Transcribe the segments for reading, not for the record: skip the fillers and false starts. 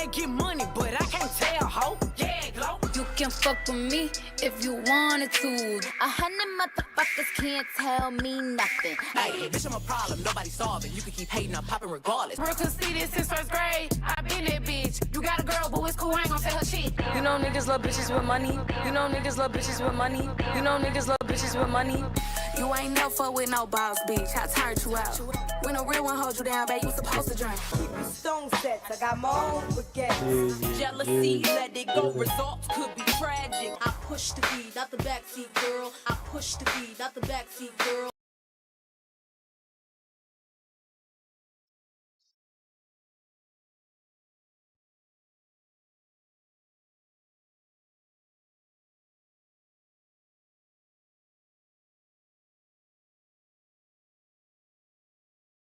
and get money, but I can't tell, ho. Yeah, glow. You can fuck with me if you wanted to. 100 motherfuckers can't tell me nothing. Hey, bitch, I'm a problem. Nobody's solving. You can keep hating, I'm popping regardless. Bro, could see this since first grade. I been that bitch. You got a girl, but it's cool. I ain't gon' tell her shit. You know niggas love bitches with money. You know niggas love bitches with money. You know niggas love bitches with money. You ain't never fuck with no boss, bitch. I turned you out. When a real one hold you down, babe, you supposed to drink. Stone sets, I got my own baguette. Jealousy, let it go. Results could be tragic. I push the beat, not the backseat girl. I push the beat, not the backseat girl.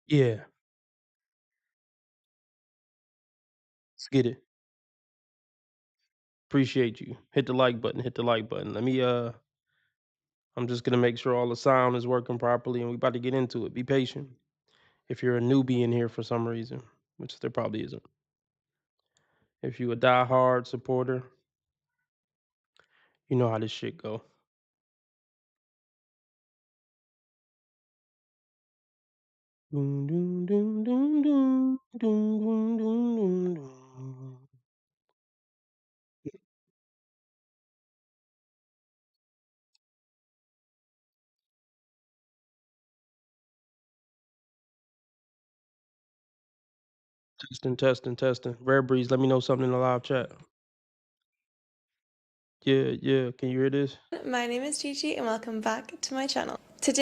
Yeah, let's get it. Appreciate you. Hit the like button. Hit the like button. Let me. I'm just gonna make sure all the sound is working properly, and we about to get into it. Be patient. If you're a newbie in here for some reason, which there probably isn't. If you a die-hard supporter, you know how this shit go. Doom, doom, doom, doom, doom, doom, doom, doom, doom, doom. Testing, testing, testing. Rare Breeze, let me know something in the live chat. Yeah, yeah. Can you hear this? My name is Gigi and welcome back to my channel. Today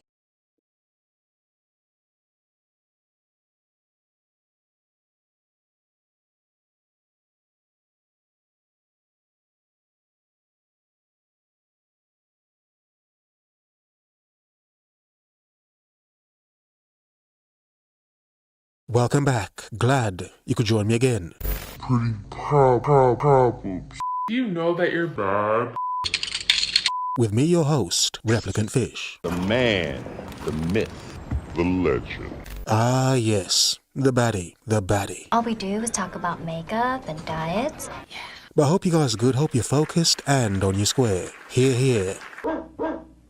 Welcome back. Glad you could join me again. Pretty problems. Do you know that you're bad? With me, your host, Replicant Fish. The man, the myth, the legend. Ah, yes. The baddie. The baddie. All we do is talk about makeup and diets. But I hope you guys are good. Hope you're focused and on your square. Here, here.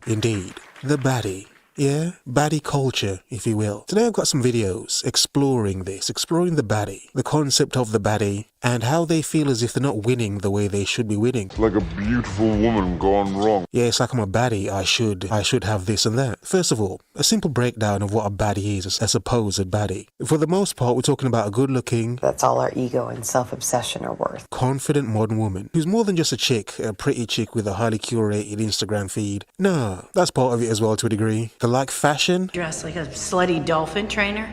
Indeed. The baddie. Yeah, baddie culture, if you will. Today I've got some videos exploring this, exploring the baddie, the concept of the baddie, and how they feel as if they're not winning the way they should be winning. It's like a beautiful woman gone wrong. Yeah, it's like I'm a baddie, I should have this and that. First of all, a simple breakdown of what a baddie is, a supposed baddie. For the most part, we're talking about a good-looking... That's all our ego and self-obsession are worth. ...confident modern woman, who's more than just a chick, a pretty chick with a highly curated Instagram feed. Nah, that's part of it as well to a degree. They like fashion. Dressed like a slutty dolphin trainer.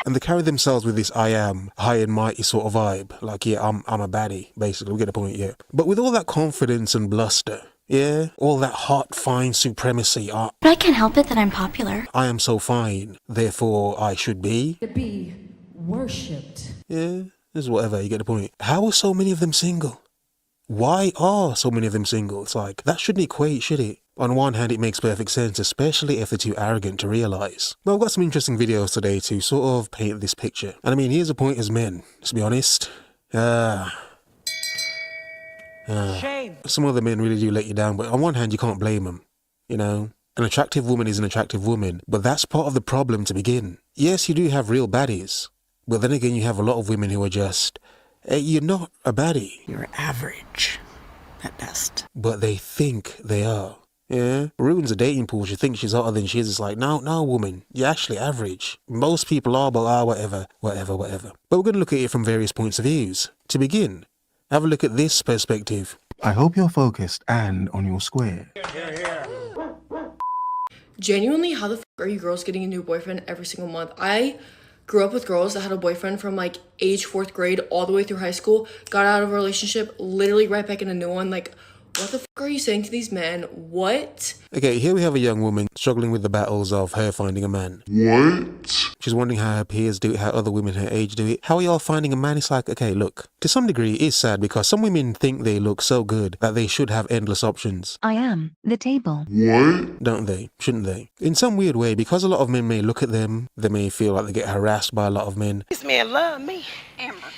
And they carry themselves with this I am, high and mighty sort of vibe. Like, yeah, I'm a baddie, basically. We get the point, yeah. But with all that confidence and bluster, yeah, all that hot, fine supremacy. But I can't help it that I'm popular. I am so fine, therefore I should be. To be worshipped. Yeah, this is whatever, you get the point. How are so many of them single? Why are so many of them single? It's like, that shouldn't equate, should it? On one hand, it makes perfect sense, especially if they're too arrogant to realise. But I've got some interesting videos today to sort of paint this picture. And I mean, here's the point as men, let's be honest. Shame. Some other men really do let you down, but on one hand, you can't blame them. You know? An attractive woman is an attractive woman, but that's part of the problem to begin. Yes, you do have real baddies, but then again, you have a lot of women who are just... you're not a baddie. You're average, at best. But they think they are. Yeah, ruins a dating pool. She thinks she's hotter than she is. It's like, no, woman, you're actually average. Most people are, but whatever. But we're going to look at it from various points of views. To begin, have a look at this perspective. I hope you're focused and on your square. Genuinely, how the f are you girls getting a new boyfriend every single month? I grew up with girls that had a boyfriend from like age 4th grade all the way through high school, got out of a relationship, literally right back in a new one. Like, what the f are you saying to these men? What? Okay, here we have a young woman struggling with the battles of her finding a man. What? She's wondering how her peers do it, how other women her age do it. How are y'all finding a man? It's like, okay, look, to some degree it is sad because some women think they look so good that they should have endless options. I am the table. What? Don't they? Shouldn't they? In some weird way, because a lot of men may look at them, they may feel like they get harassed by a lot of men. This man love me.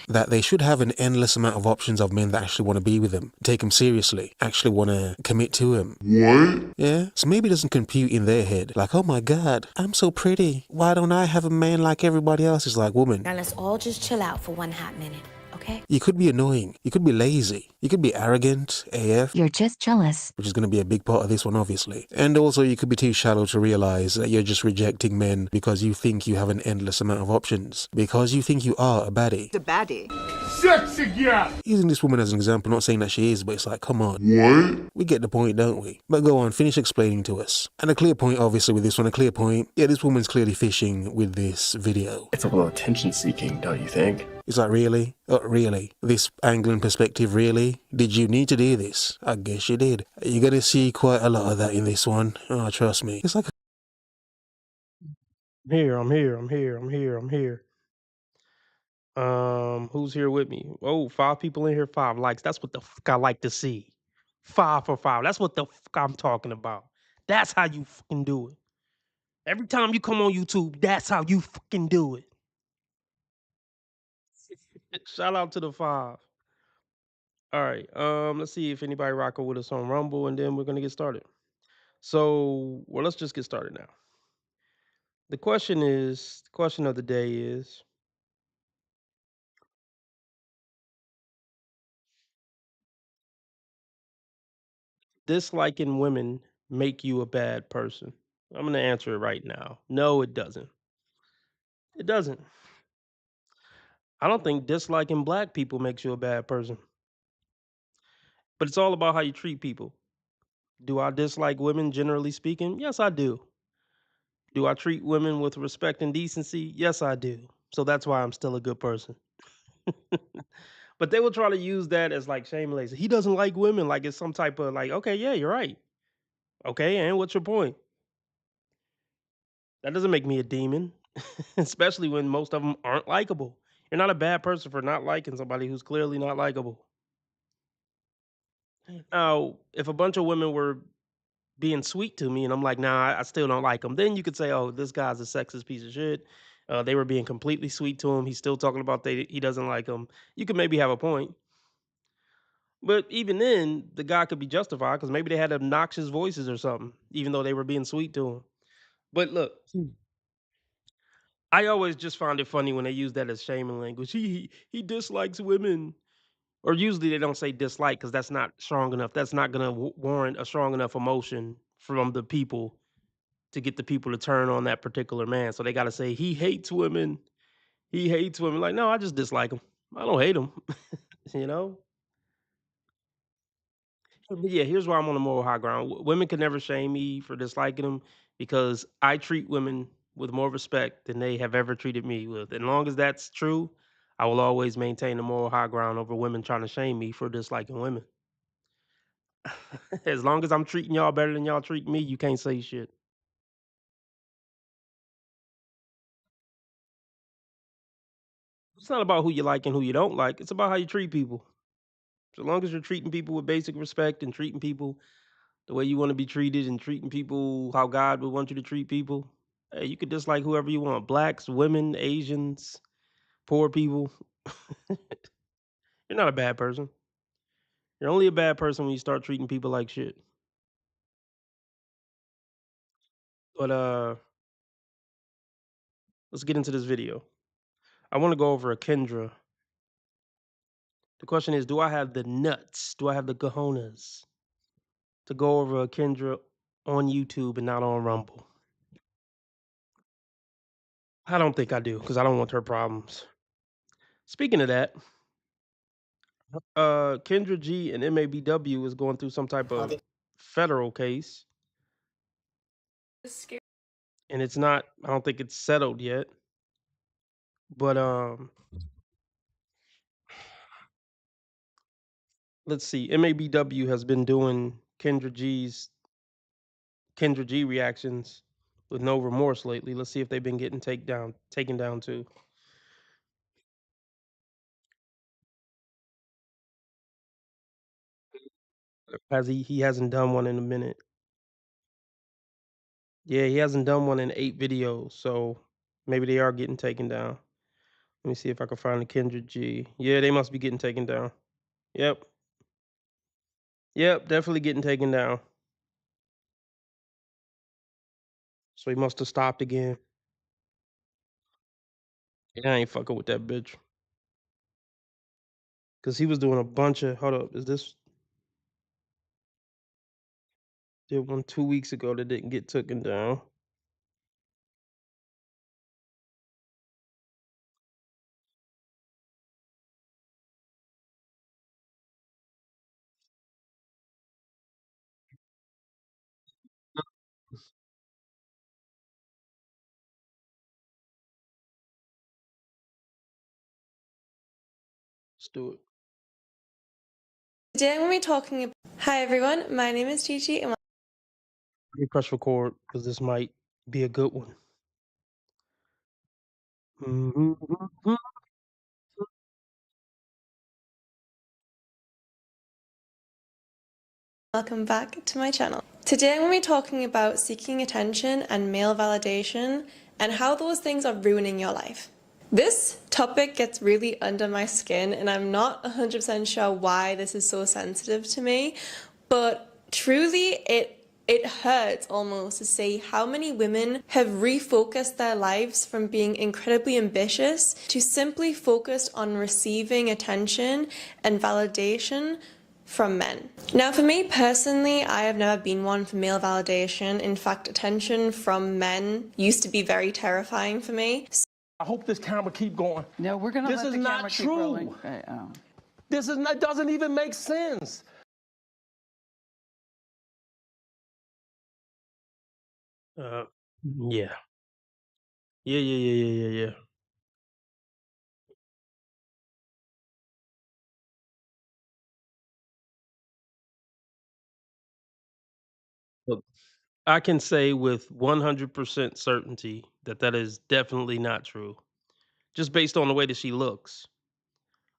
That they should have an endless amount of options of men that actually want to be with them, take him seriously, actually want to commit to him. What? Yeah? So maybe it doesn't compute in their head. Like, oh my God, I'm so pretty. Why don't I have a man like everybody else? It's like, woman. Now let's all just chill out for one hot minute, okay? You could be annoying. You could be lazy. You could be arrogant, AF. You're just jealous. Which is going to be a big part of this one, obviously. And also, you could be too shallow to realize that you're just rejecting men because you think you have an endless amount of options. Because you think you are a baddie. The baddie. Sexy girl! Using this woman as an example, not saying that she is, but it's like, come on. What? We get the point, don't we? But go on, finish explaining to us. And a clear point, obviously, with this one, a clear point. Yeah, this woman's clearly fishing with this video. It's a little attention seeking, don't you think? It's like, really? Oh, really? This angle and perspective, really? Did you need to do this? I guess you did. You're gonna see quite a lot of that in this one. Oh, trust me. It's like... I'm here. Who's here with me? Oh, 5 people in here, 5 likes. That's what the fuck I like to see. 5 for 5. That's what the fuck I'm talking about. That's how you fucking do it. Every time you come on YouTube, that's how you fucking do it. Shout out to the 5. All right. Let's see if anybody rocking with us on Rumble, and then we're gonna get started. So, well, let's just get started now. The question of the day is, disliking women make you a bad person? I'm gonna answer it right now. No, it doesn't. It doesn't. I don't think disliking black people makes you a bad person. But it's all about how you treat people. Do I dislike women generally speaking? Yes, I do. Do I treat women with respect and decency? Yes, I do. So that's why I'm still a good person. But they will try to use that as like shame lazy. He doesn't like women, like it's some type of like, okay, yeah, you're right. Okay, and what's your point? That doesn't make me a demon, especially when most of them aren't likable. You're not a bad person for not liking somebody who's clearly not likable. Now, if a bunch of women were being sweet to me and I'm like, nah, I still don't like them, then you could say, oh, this guy's a sexist piece of shit. They were being completely sweet to him. He's still talking about he doesn't like them. You could maybe have a point. But even then, the guy could be justified because maybe they had obnoxious voices or something, even though they were being sweet to him. But look, I always just find it funny when they use that as shaming language. He dislikes women. Or usually they don't say dislike because that's not strong enough. That's not going to warrant a strong enough emotion from the people to get the people to turn on that particular man. So they got to say, he hates women. He hates women. Like, no, I just dislike him. I don't hate him. you know? But yeah, here's why I'm on the moral high ground. Women can never shame me for disliking them because I treat women with more respect than they have ever treated me with. And long as that's true, I will always maintain the moral high ground over women trying to shame me for disliking women. As long as I'm treating y'all better than y'all treat me, you can't say shit. It's not about who you like and who you don't like. It's about how you treat people. So long as you're treating people with basic respect and treating people the way you want to be treated and treating people how God would want you to treat people, hey, you could dislike whoever you want. Blacks, women, Asians, poor people. You're not a bad person. You're only a bad person when you start treating people like shit. But let's get into this video. I want to go over a Kendra. The question is, do I have the nuts? Do I have the cojones to go over a Kendra on YouTube and not on Rumble? I don't think I do because I don't want her problems. Speaking of that, Kendra G and MABW is going through some type of federal case. And it's not, I don't think it's settled yet. But let's see. MABW has been doing Kendra G reactions with no remorse lately. Let's see if they've been getting taken down too. He hasn't done one in a minute. Yeah, he hasn't done one in 8 videos, so maybe they are getting taken down. Let me see if I can find the Kendra G. Yeah, they must be getting taken down. Yep. Yep, definitely getting taken down. So he must have stopped again. Yeah, I ain't fucking with that bitch. Cause he was doing a bunch of hold up, is this did one 2 weeks ago that didn't get taken down. Let's do it. Today I'm going to be talking about... Hi everyone, my name is Gigi and Let me press record because this might be a good one. welcome back to my channel. Today I'm going to be talking about seeking attention and male validation and how those things are ruining your life. This topic gets really under my skin and I'm not 100% sure why this is so sensitive to me, but truly it hurts almost to see how many women have refocused their lives from being incredibly ambitious to simply focused on receiving attention and validation from men. Now for me personally, I have never been one for male validation. In fact, attention from men used to be very terrifying for me. I hope this camera keep going. No, we're gonna This let is the not camera keep true. rolling. Okay, This is not, doesn't even make sense. Uh yeah. Yeah. Look, I can say with 100% certainty that that is definitely not true. Just based on the way that she looks.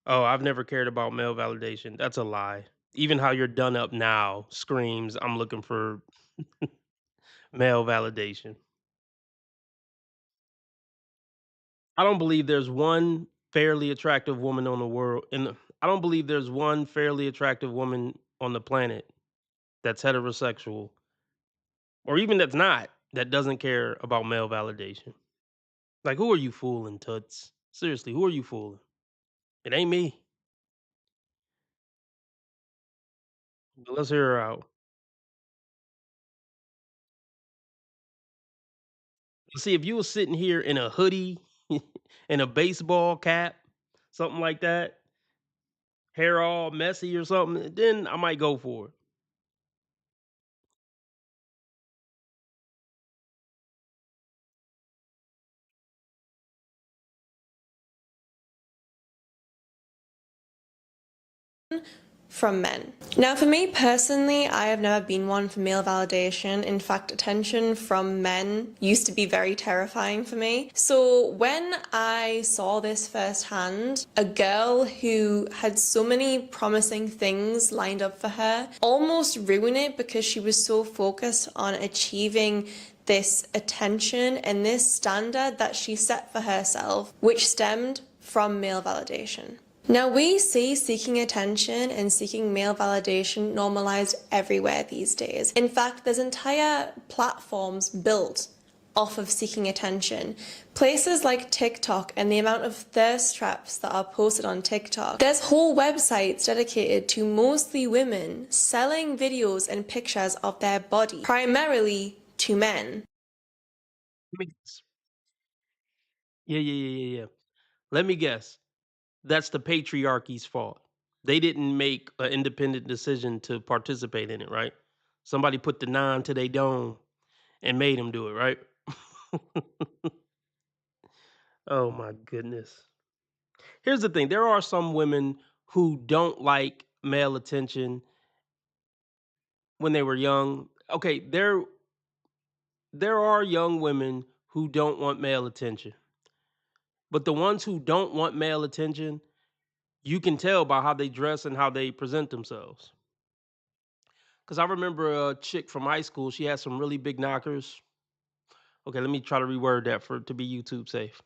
Oh, I've never cared about male validation. That's a lie. Even how you're done up now screams, I'm looking for male validation. I don't believe there's one fairly attractive woman on the world I don't believe there's one fairly attractive woman on the planet that's heterosexual or even that's not that doesn't care about male validation. Like who are you fooling, Toots? Seriously, who are you fooling? It ain't me. But let's hear her out. See, if you were sitting here in a hoodie and a baseball cap, something like that, hair all messy or something, then I might go for it. From men. Now for me personally, I have never been one for male validation. In fact, attention from men used to be very terrifying for me. So when I saw this firsthand, a girl who had so many promising things lined up for her almost ruined it because she was so focused on achieving this attention and this standard that she set for herself, which stemmed from male validation. Now we see seeking attention and seeking male validation normalized everywhere these days. In fact, there's entire platforms built off of seeking attention. Places like TikTok and the amount of thirst traps that are posted on TikTok. There's whole websites dedicated to mostly women selling videos and pictures of their body, primarily to men. Yeah. Let me guess. That's the patriarchy's fault. They didn't make an independent decision to participate in it, right? Somebody put the 9 to their dome and made them do it, right? Oh my goodness. Here's the thing, there are some women who don't like male attention when they were young. Okay, there are young women who don't want male attention. But the ones who don't want male attention, you can tell by how they dress and how they present themselves. Because I remember a chick from high school, she had some really big knockers. Okay, let me try to reword that to be YouTube safe.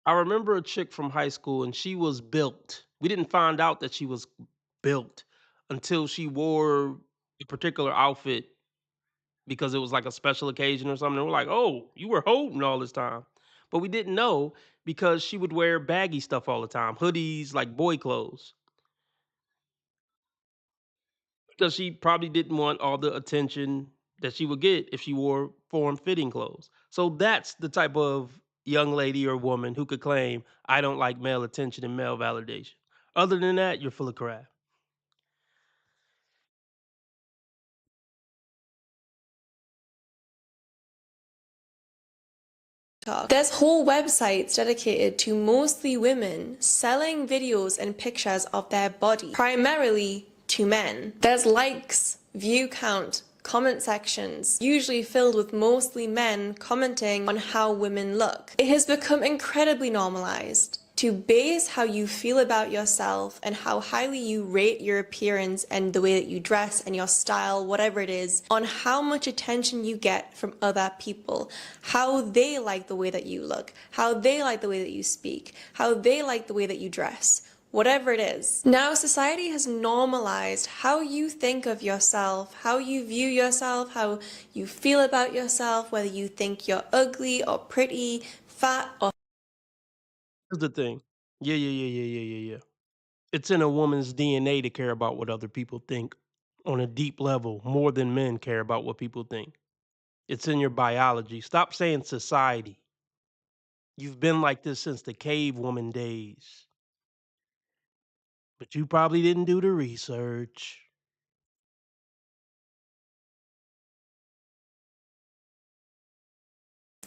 I remember a chick from high school and she was built. We didn't find out that she was built until she wore a particular outfit because it was like a special occasion or something. And we're like, oh, you were holding all this time. But we didn't know because she would wear baggy stuff all the time, hoodies, like boy clothes. Because she probably didn't want all the attention that she would get if she wore form-fitting clothes. So that's the type of young lady or woman who could claim, I don't like male attention and male validation. Other than that, you're full of crap. There's whole websites dedicated to mostly women selling videos and pictures of their body, primarily to men. There's likes, view count, comment sections, usually filled with mostly men commenting on how women look. It has become incredibly normalized to base how you feel about yourself and how highly you rate your appearance and the way that you dress and your style, whatever it is, on how much attention you get from other people, how they like the way that you look, how they like the way that you speak, how they like the way that you dress. Whatever it is. Now, society has normalized how you think of yourself, how you view yourself, how you feel about yourself, whether you think you're ugly or pretty, fat or... Here's the thing. Yeah. It's in a woman's DNA to care about what other people think on a deep level more than men care about what people think. It's in your biology. Stop saying society. You've been like this since the cave woman days. But you probably didn't do the research.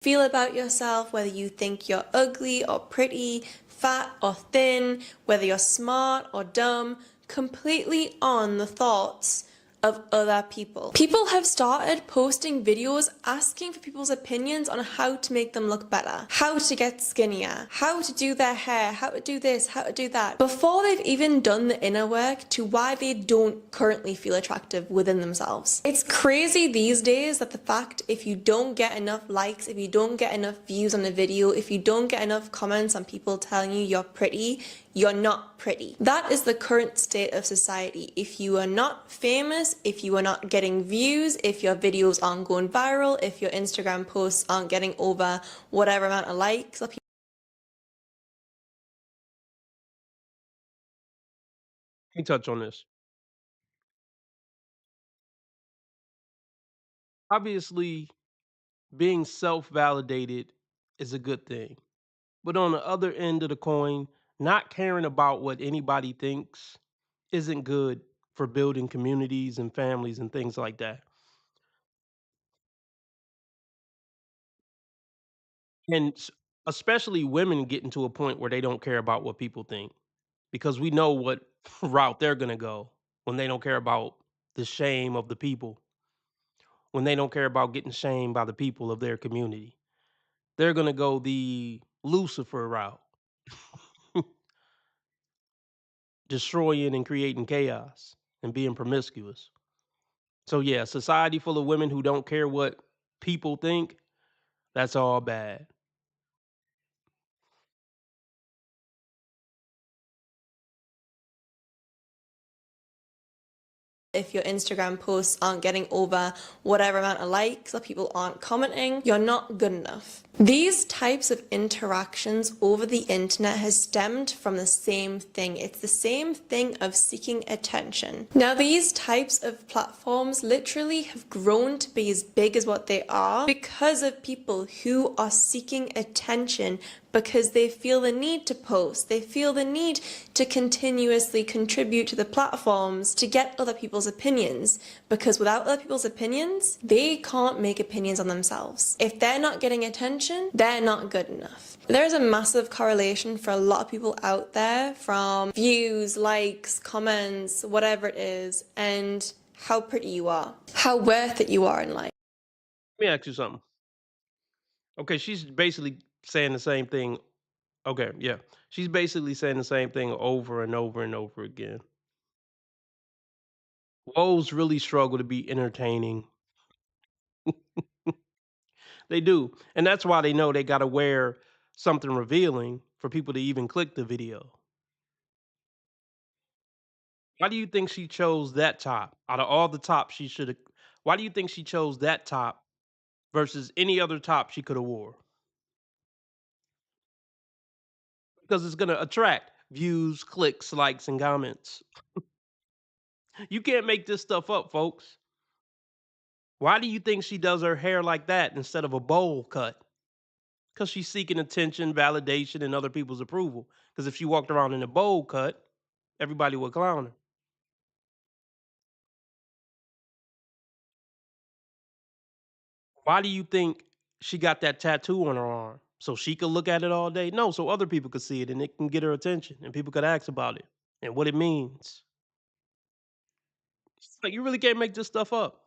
Feel about yourself, whether you think you're ugly or pretty, fat or thin, whether you're smart or dumb, completely on the thoughts of other people. People have started posting videos asking for people's opinions on how to make them look better, how to get skinnier, how to do their hair, how to do this, how to do that, before they've even done the inner work to why they don't currently feel attractive within themselves. It's crazy these days that the fact if you don't get enough likes, if you don't get enough views on a video, if you don't get enough comments on people telling you you're pretty, you're not pretty. That is the current state of society. If you are not famous, if you are not getting views, if your videos aren't going viral, if your Instagram posts aren't getting over whatever amount of likes, Let me touch on this. Obviously, being self-validated is a good thing. But on the other end of the coin, not caring about what anybody thinks isn't good for building communities and families and things like that. And especially women getting to a point where they don't care about what people think because we know what route they're going to go when they don't care about the shame of the people, when they don't care about getting shamed by the people of their community. They're going to go the Lucifer route, destroying and creating chaos and being promiscuous. So yeah, society full of women who don't care what people think, that's all bad. if your Instagram posts aren't getting over whatever amount of likes or people aren't commenting, you're not good enough. These types of interactions over the internet has stemmed from the same thing. It's the same thing of seeking attention. Now, these types of platforms literally have grown to be as big as what they are because of people who are seeking attention because they feel the need to post. They feel the need to continuously contribute to the platforms to get other people's opinions, because without other people's opinions, they can't make opinions on themselves. If they're not getting attention, they're not good enough. There's a massive correlation for a lot of people out there from views, likes, comments, whatever it is, and how pretty you are, how worth it you are in life. Let me ask you something. Okay, she's basically saying the same thing. Okay, yeah. She's basically saying the same thing over and over and over again. Woes really struggle to be entertaining. They do. And that's why they know they got to wear something revealing for people to even click the video. Why do you think she chose that top? Out of all the tops she should have, why do you think she chose that top versus any other top she could have wore? Because it's going to attract views, clicks, likes, and comments. You can't make this stuff up, folks. Why do you think she does her hair like that instead of a bowl cut? Because she's seeking attention, validation, and other people's approval. Because if she walked around in a bowl cut, everybody would clown her. Why do you think she got that tattoo on her arm? So she could look at it all day? No, so other people could see it and it can get her attention and people could ask about it and what it means. It's like, you really can't make this stuff up.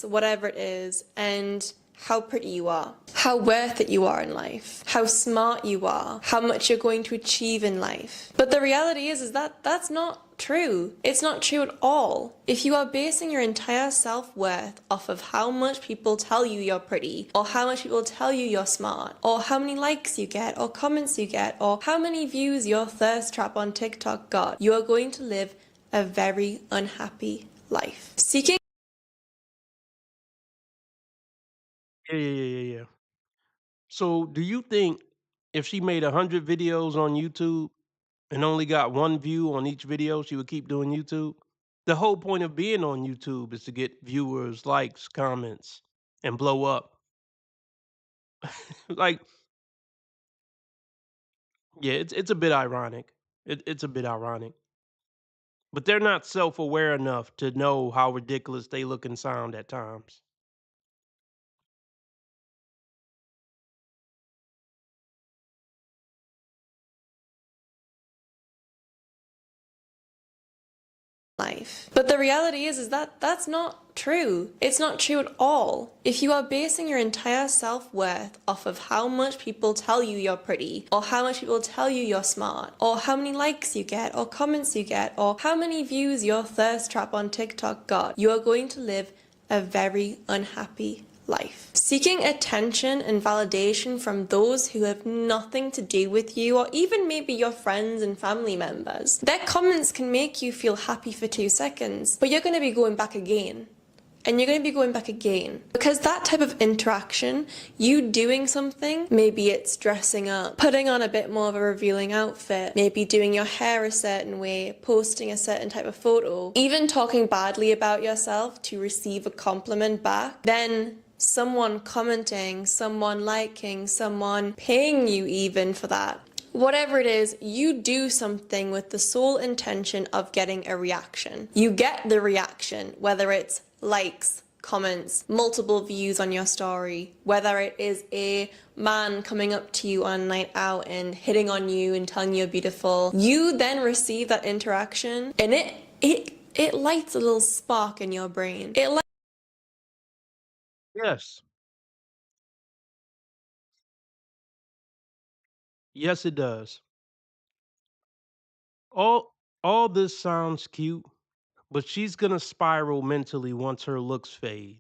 Whatever it is, and how pretty you are, how worth it you are in life, how smart you are, how much you're going to achieve in life. But the reality is that that's not true. It's not true at all. If you are basing your entire self-worth off of how much people tell you you're pretty, or how much people tell you you're smart, or how many likes you get, or comments you get, or how many views your thirst trap on TikTok got, you are going to live a very unhappy life. Seeking Yeah. So do you think if she made 100 videos on YouTube and only got one view on each video, she would keep doing YouTube? The whole point of being on YouTube is to get viewers, likes, comments, and blow up. Like, yeah, it's a bit ironic. It's a bit ironic. But they're not self-aware enough to know how ridiculous they look and sound at times. life. But the reality is that that's not true. It's not true at all. If you are basing your entire self-worth off of how much people tell you you're pretty, or how much people tell you you're smart, or how many likes you get, or comments you get, or how many views your thirst trap on TikTok got, you are going to live a very unhappy life. Seeking attention and validation from those who have nothing to do with you, or even maybe your friends and family members. Their comments can make you feel happy for 2 seconds, but you're going to be going back again. And you're going to be going back again. Because that type of interaction, you doing something, maybe it's dressing up, putting on a bit more of a revealing outfit, maybe doing your hair a certain way, posting a certain type of photo, even talking badly about yourself to receive a compliment back, then someone commenting, someone liking, someone paying you even for that. Whatever it is, you do something with the sole intention of getting a reaction. You get the reaction, whether it's likes, comments, multiple views on your story, whether it is a man coming up to you on a night out and hitting on you and telling you you're beautiful. You then receive that interaction and it lights a little spark in your brain. Yes. Yes, it does. All this sounds cute, but she's gonna spiral mentally once her looks fade.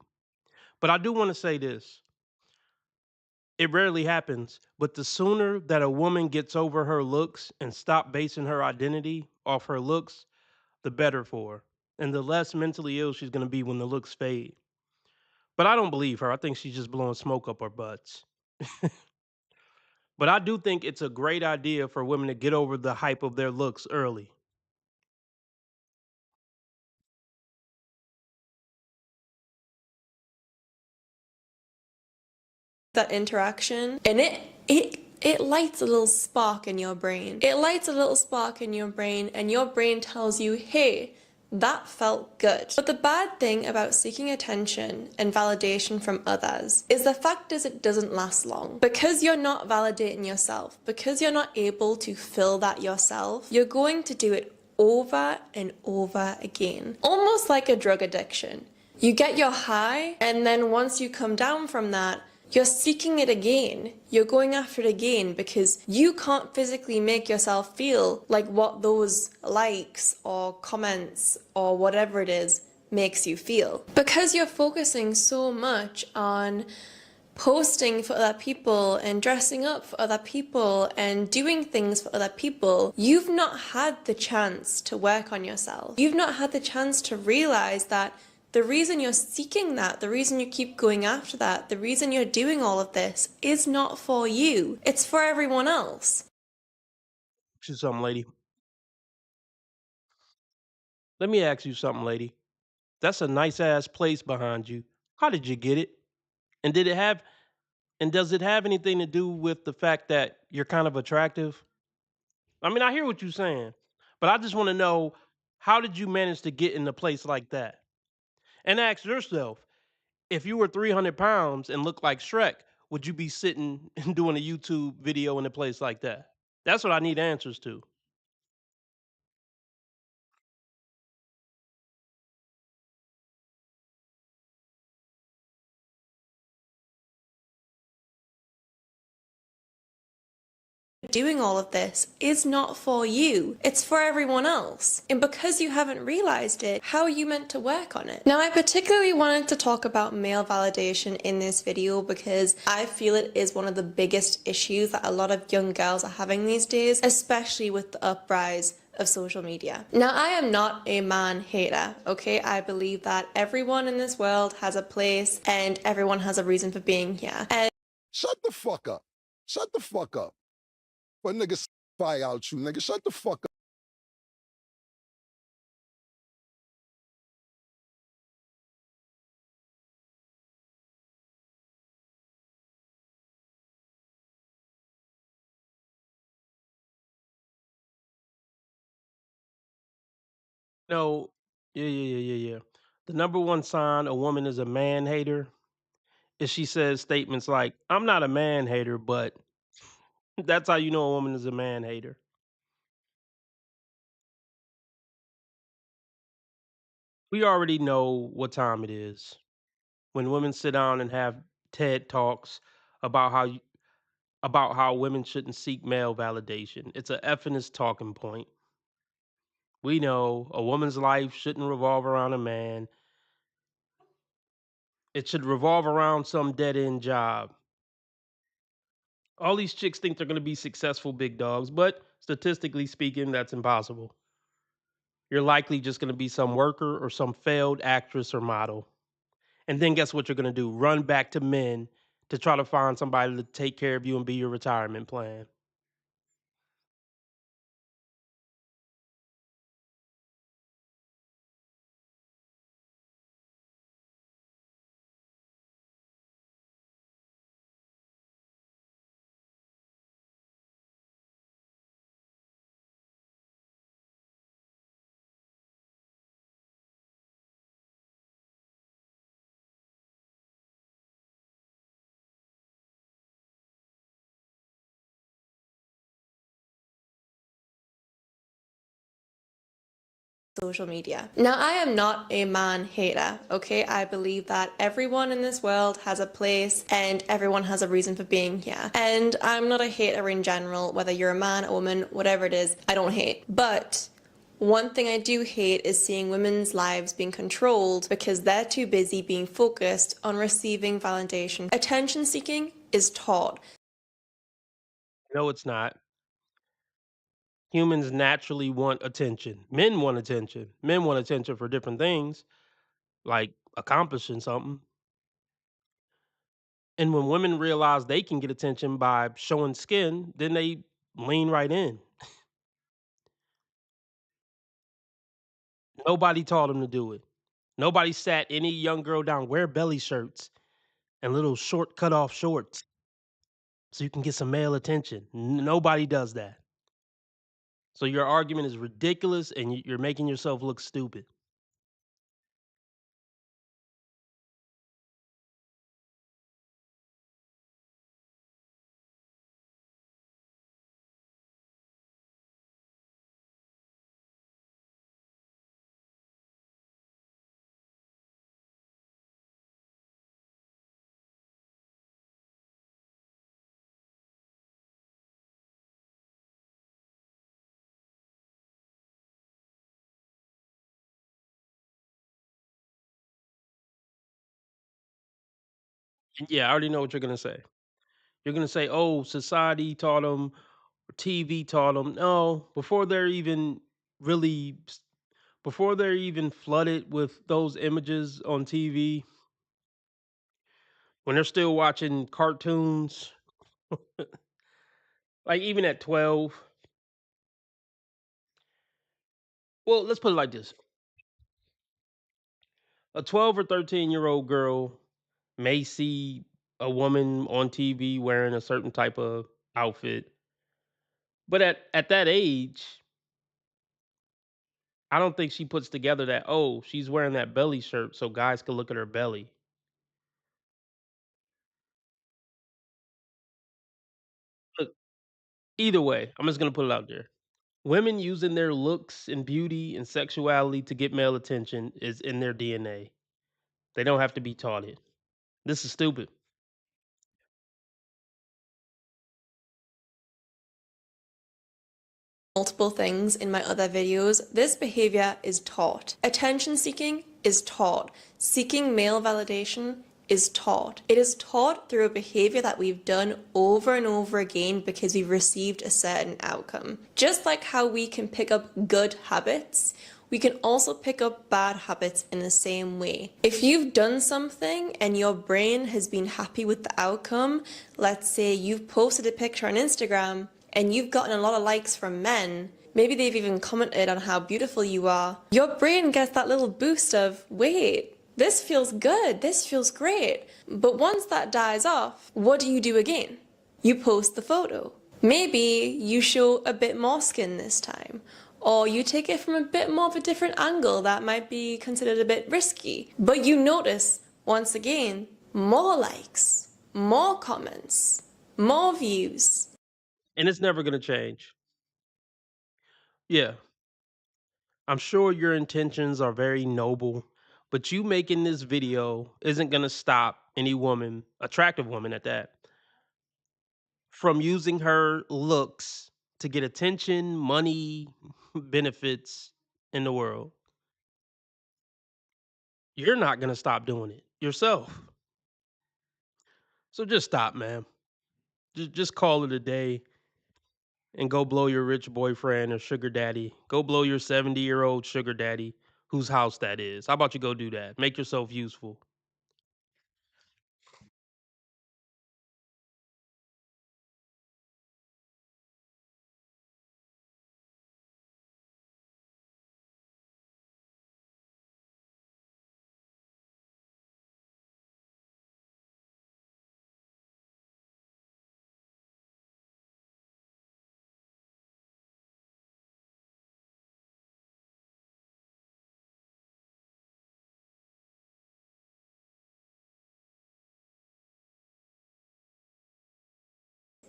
But I do want to say this. It rarely happens, but the sooner that a woman gets over her looks and stop basing her identity off her looks, the better for her. And the less mentally ill she's gonna be when the looks fade. But I don't believe her. I think she's just blowing smoke up our butts. But I do think it's a great idea for women to get over the hype of their looks early. that interaction, and it lights a little spark in your brain. It lights a little spark in your brain, and your brain tells you, hey, that felt good. But the bad thing about seeking attention and validation from others is the fact is it doesn't last long. Because you're not validating yourself, because you're not able to fill that yourself, you're going to do it over and over again. Almost like a drug addiction. You get your high, and then once you come down from that, you're seeking it again. You're going after it again because you can't physically make yourself feel like what those likes or comments or whatever it is makes you feel. Because you're focusing so much on posting for other people and dressing up for other people and doing things for other people, you've not had the chance to work on yourself. You've not had the chance to realize that the reason you're seeking that, the reason you keep going after that, the reason you're doing all of this is not for you. It's for everyone else. Ask you something, lady. Let me ask you something, lady. That's a nice ass place behind you. How did you get it? And does it have anything to do with the fact that you're kind of attractive? I mean, I hear what you're saying, but I just want to know, how did you manage to get in a place like that? And ask yourself, if you were 300 pounds and looked like Shrek, would you be sitting and doing a YouTube video in a place like that? That's what I need answers to. Doing all of this is not for you. It's for everyone else. And because you haven't realized it, how are you meant to work on it? Now, I particularly wanted to talk about male validation in this video because I feel it is one of the biggest issues that a lot of young girls are having these days, especially with the uprise of social media. Now, I am not a man hater, okay? I believe that everyone in this world has a place and everyone has a reason for being here. And shut the fuck up. Shut the fuck up. But nigga, fire out you, nigga. Shut the fuck up. No, yeah. The number one sign a woman is a man hater is she says statements like, I'm not a man hater, but that's how you know a woman is a man hater. We already know what time it is when women sit down and have TED talks about about how women shouldn't seek male validation. It's a effing talking point. We know a woman's life shouldn't revolve around a man. It should revolve around some dead end job. All these chicks think they're going to be successful big dogs, but statistically speaking, that's impossible. You're likely just going to be some worker or some failed actress or model. And then guess what you're going to do? Run back to men to try to find somebody to take care of you and be your retirement plan. social media. Now, I am not a man hater, okay? I believe that everyone in this world has a place and everyone has a reason for being here. And I'm not a hater in general, whether you're a man, a woman, whatever it is, I don't hate. But one thing I do hate is seeing women's lives being controlled because they're too busy being focused on receiving validation. Attention seeking is taught. No, it's not. Humans naturally want attention. Men want attention. Men want attention for different things, like accomplishing something. And when women realize they can get attention by showing skin, then they lean right in. Nobody taught them to do it. Nobody sat any young girl down, wear belly shirts and little short cut off shorts. so you can get some male attention. Nobody does that. So your argument is ridiculous, and you're making yourself look stupid. Yeah, I already know what you're gonna say. You're gonna say, "Oh, society taught them, TV taught them." No, really, before they're even flooded with those images on TV, when they're still watching cartoons, like even at 12. Well, let's put it like this: a 12 or 13-year-old girl may see a woman on TV wearing a certain type of outfit, but at that age, I don't think she puts together that, oh, she's wearing that belly shirt so guys can look at her belly. Look, either way, I'm just gonna put it out there. Women using their looks and beauty and sexuality to get male attention is in their DNA. They don't have to be taught it. This is stupid. Multiple things in my other videos, this behavior is taught. Attention seeking is taught. Seeking male validation is taught. It is taught through a behavior that we've done over and over again because we've received a certain outcome. Just like how we can pick up good habits, we can also pick up bad habits in the same way. If you've done something and your brain has been happy with the outcome, let's say you've posted a picture on Instagram and you've gotten a lot of likes from men, maybe they've even commented on how beautiful you are, your brain gets that little boost of, wait, this feels good, this feels great. But once that dies off, what do you do again? You post the photo. Maybe you show a bit more skin this time, or you take it from a bit more of a different angle that might be considered a bit risky. But you notice, once again, more likes, more comments, more views. And it's never gonna change. Yeah. I'm sure your intentions are very noble, but you making this video isn't gonna stop any woman, attractive woman at that, from using her looks to get attention, money, benefits in the world. You're not gonna stop doing it yourself. So just stop, man. Just call it a day and go blow your rich boyfriend or sugar daddy. Go blow your 70-year-old sugar daddy whose house that is. How about you go do that? Make yourself useful.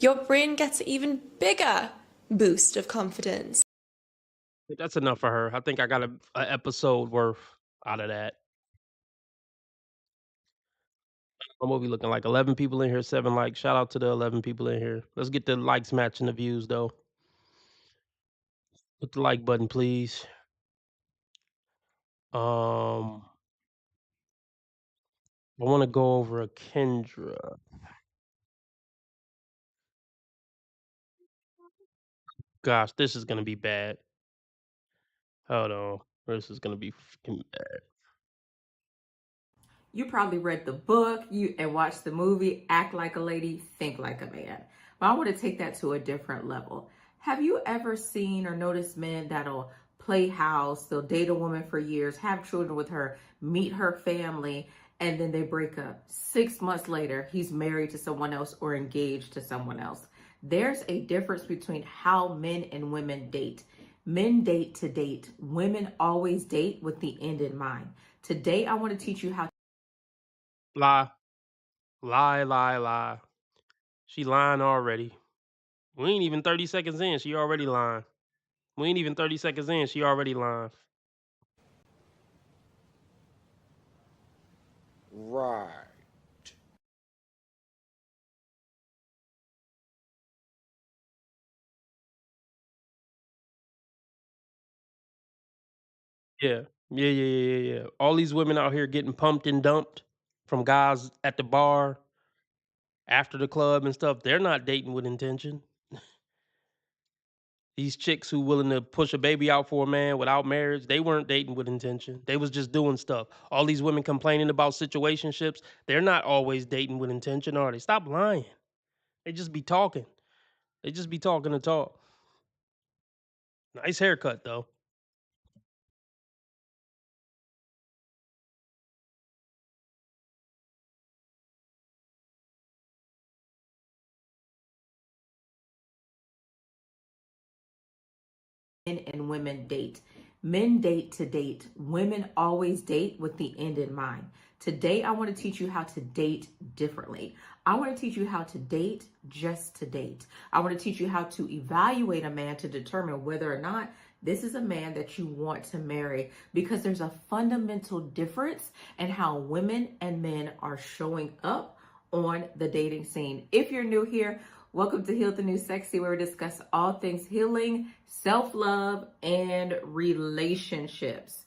Your brain gets an even bigger boost of confidence. That's enough for her. I think I got a episode worth out of that. I'm gonna be looking like 11 people in here, 7 likes. Shout out to the 11 people in here. Let's get the likes matching the views though. Hit the like button, please. I want to go over a Kendra. Gosh, this is gonna be bad. Hold on, this is gonna be fucking bad. You probably read the book and watched the movie, Act Like a Lady, Think Like a Man. But I want to take that to a different level. Have you ever seen or noticed men that'll play house, they'll date a woman for years, have children with her, meet her family, and then they break up. 6 months later, he's married to someone else or engaged to someone else. There's a difference between how men and women date. Men date to date. Women always date with the end in mind. Today, I want to teach you how. Lie, lie, lie, lie. She lying already. We ain't even 30 seconds in. She already lying. We ain't even 30 seconds in. She already lying. Right. Yeah. Yeah. All these women out here getting pumped and dumped from guys at the bar, after the club and stuff. They're not dating with intention. These chicks who willing to push a baby out for a man without marriage, they weren't dating with intention. They was just doing stuff. All these women complaining about situationships, they're not always dating with intention, are they? Stop lying. They just be talking. They just be talking to talk. Nice haircut though. Men and women date. Men date to date. Women always date with the end in mind. Today, I want to teach you how to date differently. I want to teach you how to date just to date. I want to teach you how to evaluate a man to determine whether or not this is a man that you want to marry, because there's a fundamental difference in how women and men are showing up on the dating scene. If you're new here, welcome to Heal the New Sexy, where we discuss all things healing, self-love, and relationships.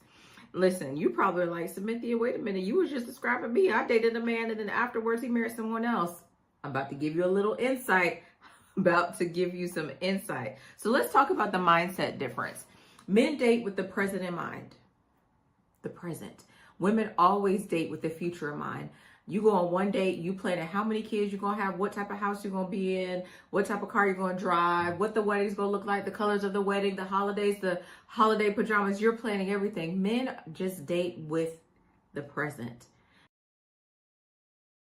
Listen, you probably are like, Cynthia, wait a minute, you was just describing me. I dated a man and then afterwards he married someone else. I'm about to give you a little insight. About to give you some insight. So let's talk about the mindset difference. Men date with the present in mind. The present. Women always date with the future in mind. You go on one date, you planning how many kids you're going to have, what type of house you're going to be in, what type of car you're going to drive, what the wedding's going to look like, the colors of the wedding, the holidays, the holiday pajamas. You're planning everything. Men just date with the present.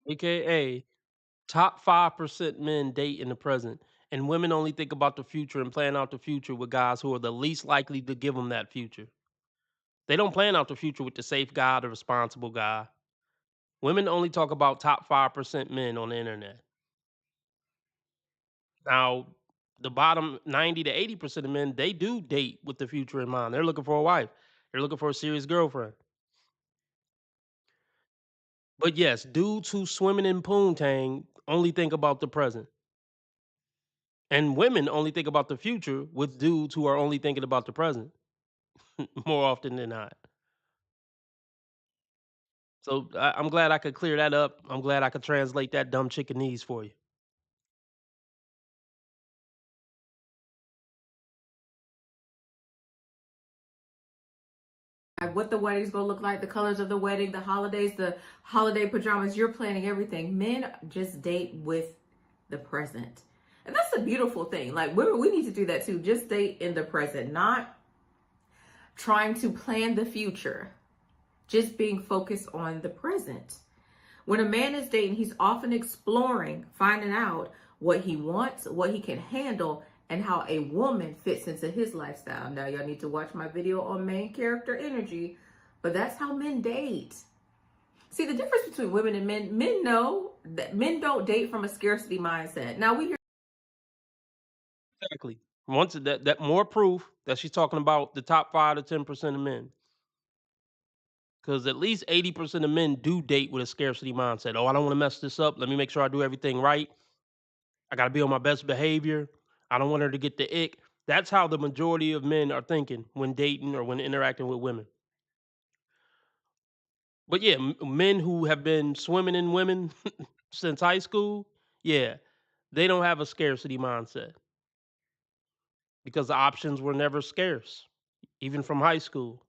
AKA, top 5% men date in the present. And women only think about the future and plan out the future with guys who are the least likely to give them that future. They don't plan out the future with the safe guy, the responsible guy. Women only talk about top 5% men on the internet. Now, the bottom 90 to 80% of men, they do date with the future in mind. They're looking for a wife. They're looking for a serious girlfriend. But yes, dudes who swimming in poontang only think about the present. And women only think about the future with dudes who are only thinking about the present more often than not. So I'm glad I could clear that up. I'm glad I could translate that dumb chickenese for you. What the wedding's going to look like, the colors of the wedding, the holidays, the holiday pajamas. You're planning everything. Men just date with the present. And that's a beautiful thing. Like, women, we need to do that too. Just date in the present, not trying to plan the future, just being focused on the present. When a man is dating, he's often exploring, finding out what he wants, what he can handle, and how a woman fits into his lifestyle. Now, y'all need to watch my video on main character energy, but that's how men date. See, the difference between women and men know that men don't date from a scarcity mindset. Now, we hear Exactly. Once that more proof that she's talking about the top 5 to 10% of men. Because at least 80% of men do date with a scarcity mindset. Oh, I don't want to mess this up. Let me make sure I do everything right. I got to be on my best behavior. I don't want her to get the ick. That's how the majority of men are thinking when dating or when interacting with women. But yeah, men who have been swimming in women since high school, yeah, they don't have a scarcity mindset because the options were never scarce, even from high school.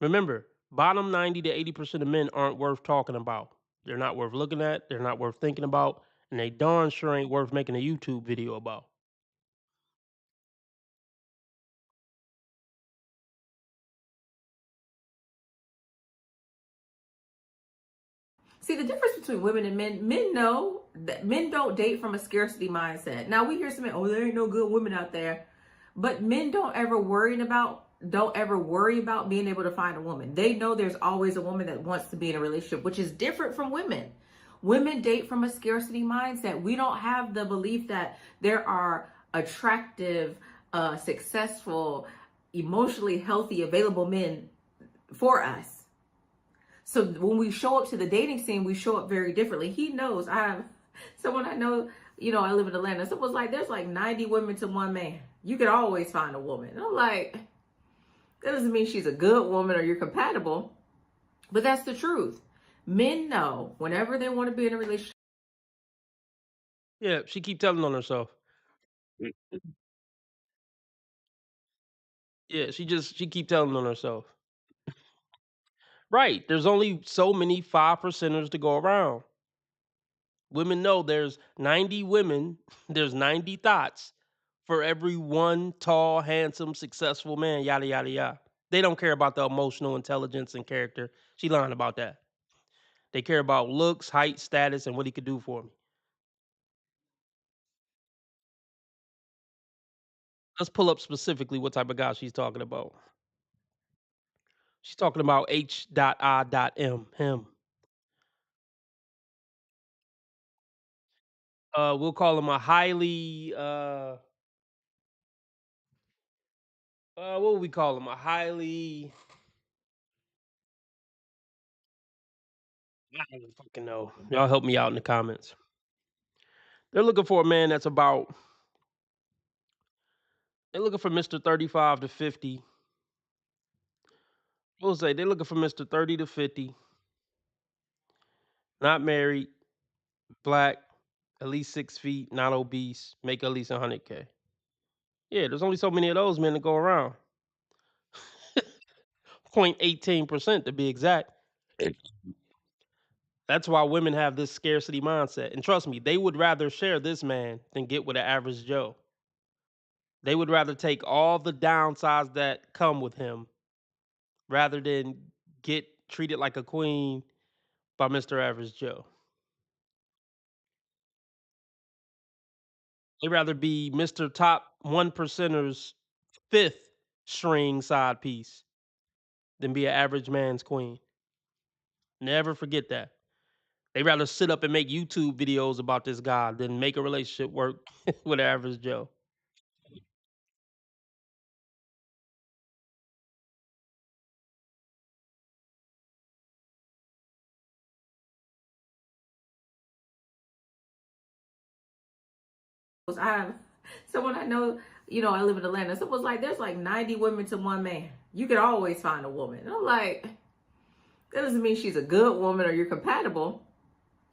Remember, bottom 90 to 80% of men aren't worth talking about. They're not worth looking at, they're not worth thinking about, and they darn sure ain't worth making a YouTube video about. See, the difference between women and men know that men don't date from a scarcity mindset. Now we hear some men, oh, there ain't no good women out there. But men don't ever worry about being able to find a woman. They know there's always a woman that wants to be in a relationship, which is different from women. Women date from a scarcity mindset. We don't have the belief that there are attractive, successful, emotionally healthy, available men for us. So when we show up to the dating scene, we show up very differently. He knows. I have someone I know, I live in Atlanta. Someone's like, there's like 90 women to one man. You can always find a woman. And I'm like, that doesn't mean she's a good woman or you're compatible, but that's the truth. Men know whenever they want to be in a relationship. Yeah, she keep telling on herself. Yeah, she keep telling on herself. Right. There's only so many 5%ers to go around. Women know there's 90 women, there's 90 thoughts for every one tall, handsome, successful man, yada yada yada. They don't care about the emotional intelligence and character. She lying about that. They care about looks, height, status, and what he could do for me. Let's pull up specifically what type of guy she's talking about. She's talking about H.I.M. him. We'll call him a highly what would we call him? A highly I don't even fucking know. Y'all help me out in the comments. They're looking for a man that's about they're looking for Mr. 35 to 50. We'll say they're looking for Mr. 30 to 50, not married, black, at least 6 feet, not obese, make at least 100K. Yeah, there's only so many of those men to go around. 0.18% to be exact. That's why women have this scarcity mindset. And trust me, they would rather share this man than get with an average Joe. They would rather take all the downsides that come with him rather than get treated like a queen by Mr. Average Joe. They'd rather be Mr. Top 1%er's fifth string side piece than be an average man's queen. Never forget that. They rather sit up and make YouTube videos about this guy than make a relationship work with average Joe. I have someone I know, I live in Atlanta. Someone's like, there's like 90 women to one man. You can always find a woman. And I'm like, that doesn't mean she's a good woman or you're compatible,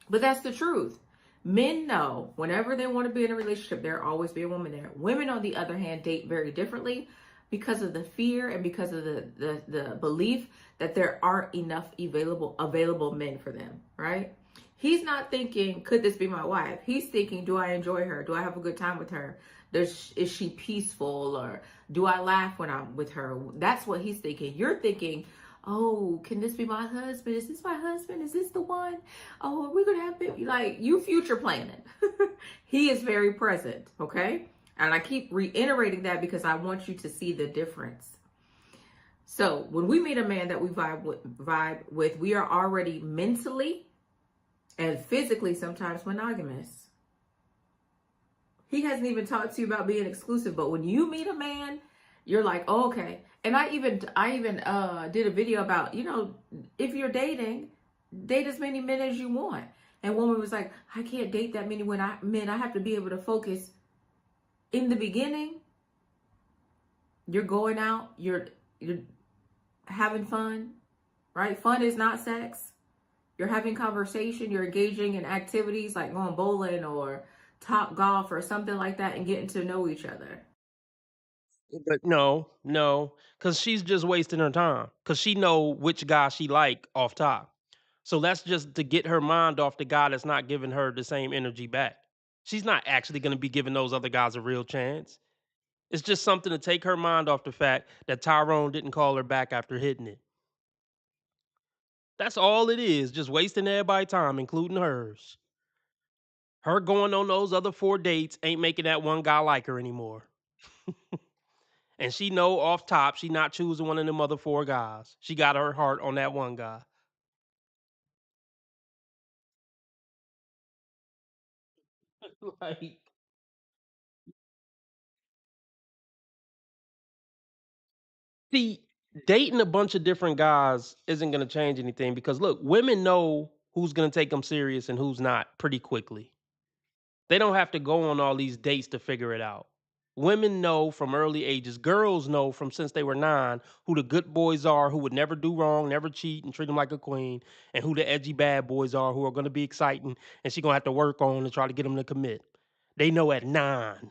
but that's the truth. Men know whenever they want to be in a relationship, there'll always be a woman there. Women, on the other hand, date very differently because of the fear and because of the belief that there aren't enough available men for them, right? He's not thinking, could this be my wife? He's thinking, do I enjoy her? Do I have a good time with her? Is she peaceful? Or do I laugh when I'm with her? That's what he's thinking. You're thinking, oh, can this be my husband? Is this my husband? Is this the one? Oh, are we going to have baby? Like, you future planning. He is very present, okay? And I keep reiterating that because I want you to see the difference. So when we meet a man that we vibe with, we are already mentally and physically sometimes monogamous. He hasn't even talked to you about being exclusive, but when you meet a man, you're like, oh, okay. And I even did a video about, if you're dating, date as many men as you want. And woman was like, I can't date that many men. I have to be able to focus. In the beginning, you're going out, you're having fun, right? Fun is not sex. You're having conversation, you're engaging in activities like going bowling or top golf or something like that and getting to know each other. But no, because she's just wasting her time. Because she know which guy she like off top. So that's just to get her mind off the guy that's not giving her the same energy back. She's not actually going to be giving those other guys a real chance. It's just something to take her mind off the fact that Tyrone didn't call her back after hitting it. That's all it is, just wasting everybody's time, including hers. Her going on those other 4 dates ain't making that one guy like her anymore. And she know off top she not choosing one of them other 4 guys. She got her heart on that one guy. Like, see, dating a bunch of different guys isn't gonna change anything because look, women know who's gonna take them serious and who's not pretty quickly. They don't have to go on all these dates to figure it out. Women know from early ages, girls know from since they were 9 who the good boys are, who would never do wrong, never cheat, and treat them like a queen, and who the edgy bad boys are, who are going to be exciting, and she's going to have to work on to try to get them to commit. They know at 9.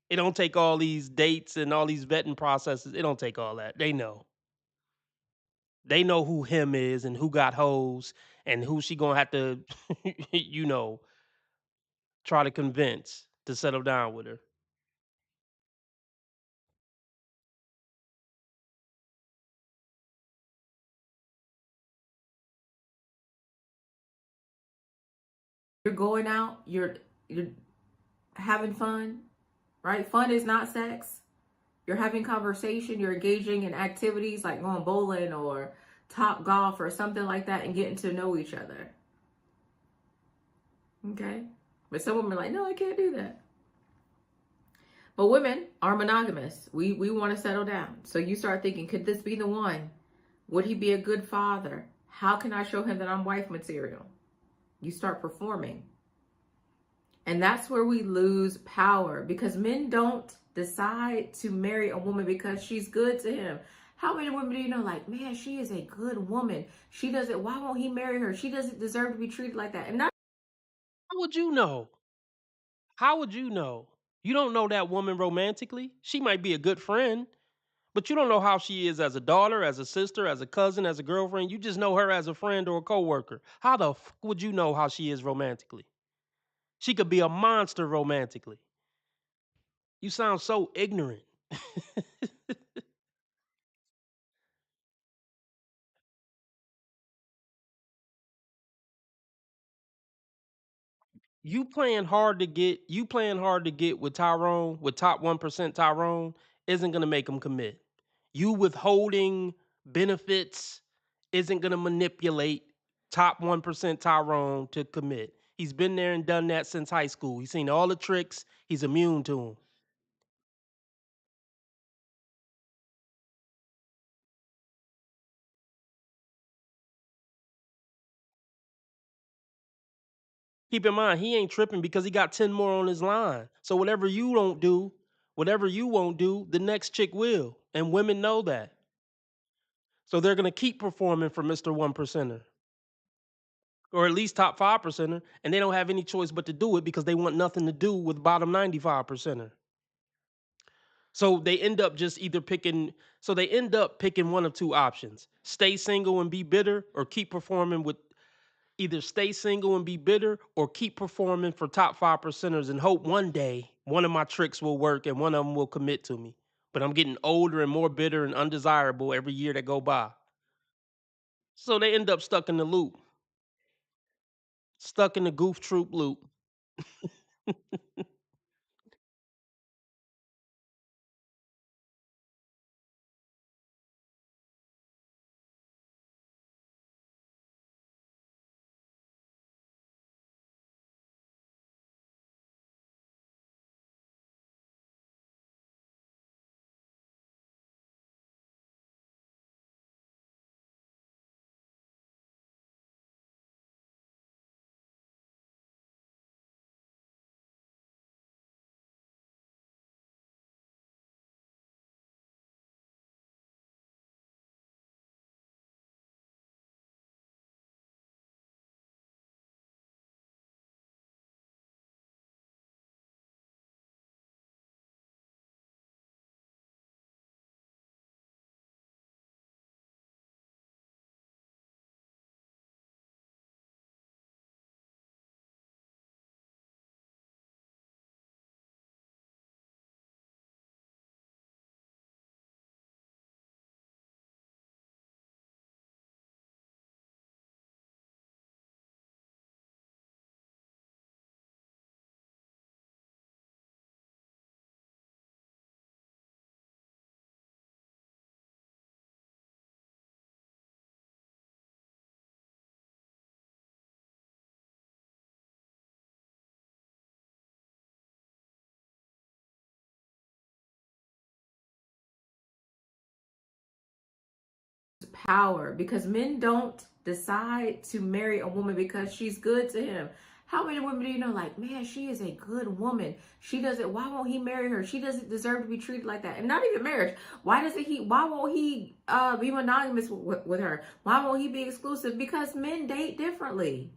It don't take all these dates and all these vetting processes. It don't take all that. They know. They know who him is and who got hoes and who she going to have to, you know, try to convince to settle down with her. You're going out, you're having fun, right? Fun is not sex. You're having conversation, you're engaging in activities like going bowling or top golf or something like that and getting to know each other. Okay? But some women are like, no, I can't do that. But women are monogamous. We want to settle down. So you start thinking, could this be the one? Would he be a good father? How can I show him that I'm wife material? You start performing. And that's where we lose power because men don't decide to marry a woman because she's good to him. How many women do you know, like, man, she is a good woman. She doesn't, why won't he marry her? She doesn't deserve to be treated like that. And that's How would you know? How would you know? You don't know that woman romantically. She might be a good friend, but you don't know how she is as a daughter, as a sister, as a cousin, as a girlfriend. You just know her as a friend or a coworker. How the fuck would you know how she is romantically? She could be a monster romantically. You sound so ignorant. You playing hard to get with Tyrone, with top 1% Tyrone, isn't gonna make him commit. You withholding benefits isn't gonna manipulate top 1% Tyrone to commit. He's been there and done that since high school. He's seen all the tricks, he's immune to them. Keep in mind, he ain't tripping because he got 10 more on his line. So whatever you don't do, whatever you won't do, the next chick will. And women know that. So they're gonna keep performing for Mr. One Percenter. Or at least top 5%er, and they don't have any choice but to do it because they want nothing to do with bottom 95%er. So they end up just either picking, so they end up picking one of two options: stay single and be bitter, or keep performing with either stay single and be bitter, or keep performing for top 5%ers and hope one day one of my tricks will work and one of them will commit to me. But I'm getting older and more bitter and undesirable every year that go by. So they end up stuck in the loop, stuck in the goof troop loop. power, because men don't decide to marry a woman because she's good to him. How many women do you know, like, man, she is a good woman. She doesn't, why won't he marry her? She doesn't deserve to be treated like that. And not even marriage. Why won't he be monogamous with her? Why won't he be exclusive? Because men date differently.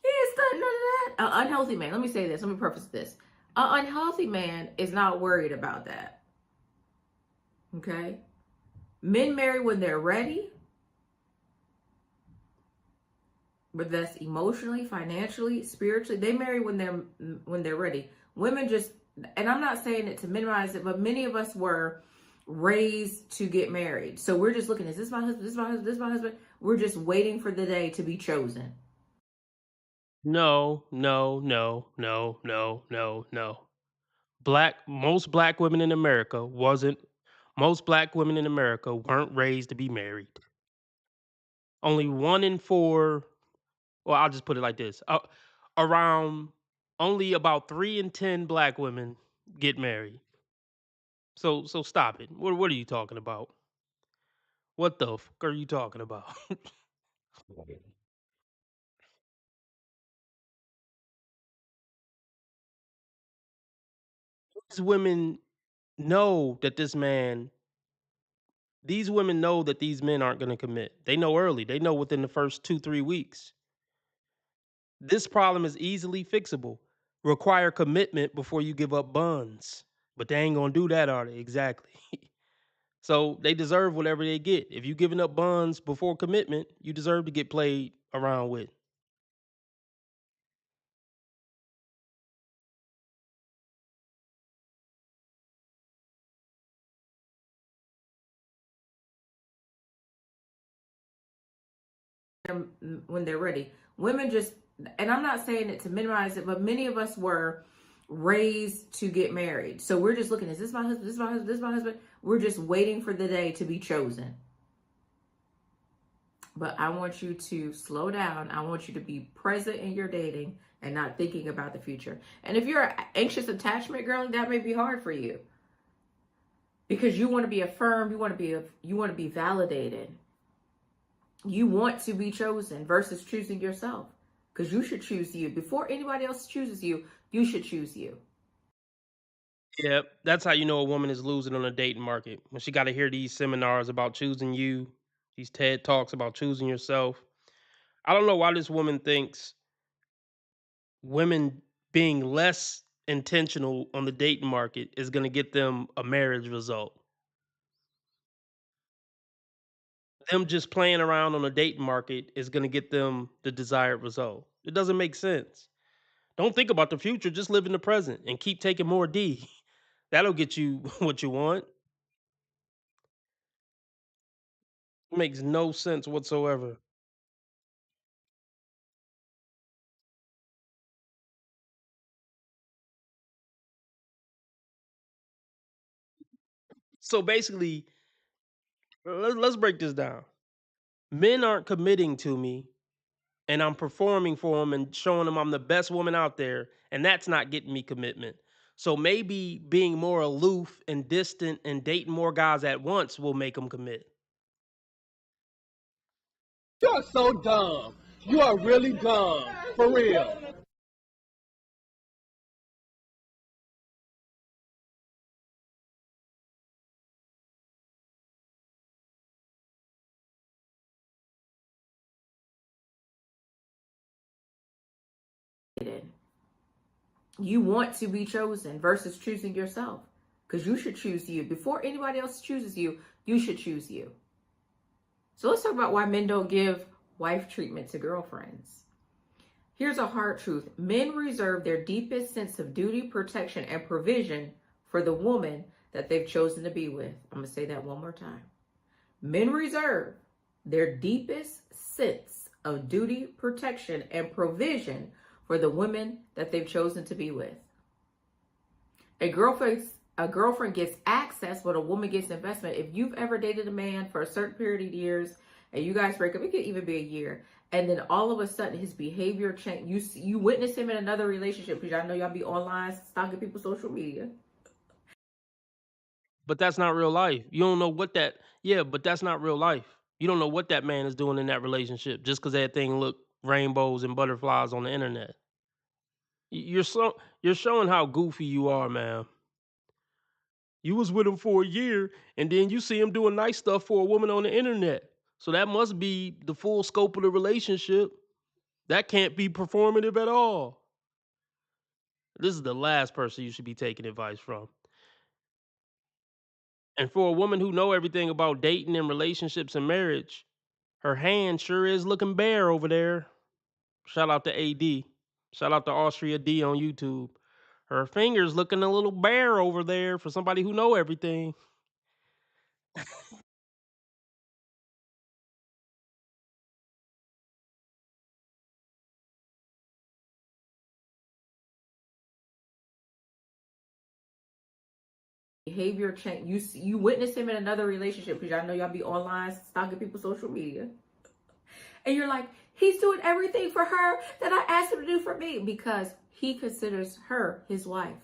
It's not none of that. An unhealthy man, let me say this, let me preface this. An unhealthy man is not worried about that. Okay? Men marry when they're ready, but that's emotionally, financially, spiritually. They marry when they're ready. Women just, and I'm not saying it to minimize it, but many of us were raised to get married. So we're just looking, is this my husband? This is my husband? This is my husband? We're just waiting for the day to be chosen. No. Most black women in America weren't raised to be married. Only 1 in 4, well, I'll just put it like this. Around only about 3 in 10 black women get married. So stop it. What are you talking about? What the fuck are you talking about? These women know that these women know that these men aren't going to commit. They know early. They know within the first 2-3 weeks. This problem is easily fixable. Require commitment before you give up buns. But they ain't going to do that, are they? Exactly. So they deserve whatever they get. If you giving up buns before commitment, you deserve to get played around with. When they're ready. Women just, and I'm not saying it to minimize it, but many of us were raised to get married. So we're just looking, is this my husband? This is my husband? This is my husband? We're just waiting for the day to be chosen. But I want you to slow down. I want you to be present in your dating and not thinking about the future. And if you're an anxious attachment girl, that may be hard for you, because you want to be affirmed, you want to be validated. You want to be chosen versus choosing yourself, because you should choose you. Before anybody else chooses you, you should choose you. Yep, that's how you know a woman is losing on the dating market. When she got to hear these seminars about choosing you, these TED Talks about choosing yourself. I don't know why this woman thinks women being less intentional on the dating market is going to get them a marriage result. Them just playing around on the dating market is going to get them the desired result. It doesn't make sense. Don't think about the future. Just live in the present and keep taking more D. That'll get you what you want. It makes no sense whatsoever. So basically, let's break this down. Men aren't committing to me, and I'm performing for them and showing them I'm the best woman out there, and that's not getting me commitment. So maybe being more aloof and distant and dating more guys at once will make them commit. You're so dumb. You are really dumb. For real. You want to be chosen versus choosing yourself, because you should choose you. Before anybody else chooses you, you should choose you. So let's talk about why men don't give wife treatment to girlfriends. Here's a hard truth. Men reserve their deepest sense of duty, protection, and provision for the woman that they've chosen to be with. I'm going to say that one more time. Men reserve their deepest sense of duty, protection, and provision for the women that they've chosen to be with. A girlfriend gets access, but a woman gets investment. If you've ever dated a man for a certain period of years and you guys break up, it could even be a year, and then all of a sudden his behavior change. You witness him in another relationship, because I know y'all be online stalking people's social media. But that's not real life. You don't know what that. Yeah, but that's not real life. You don't know what that man is doing in that relationship just because that thing look rainbows and butterflies on the internet. You're showing how goofy you are, man. You was with him for a year, and then you see him doing nice stuff for a woman on the internet. So that must be the full scope of the relationship. That can't be performative at all. This is the last person you should be taking advice from. And for a woman who know everything about dating and relationships and marriage, her hand sure is looking bare over there. Shout out to AD. Shout out to Austria D on YouTube. Her fingers looking a little bare over there for somebody who know everything. Behavior change. You witness him in another relationship because y'all know y'all be online stalking people's social media, and you're like, he's doing everything for her that I asked him to do for me because he considers her his wife,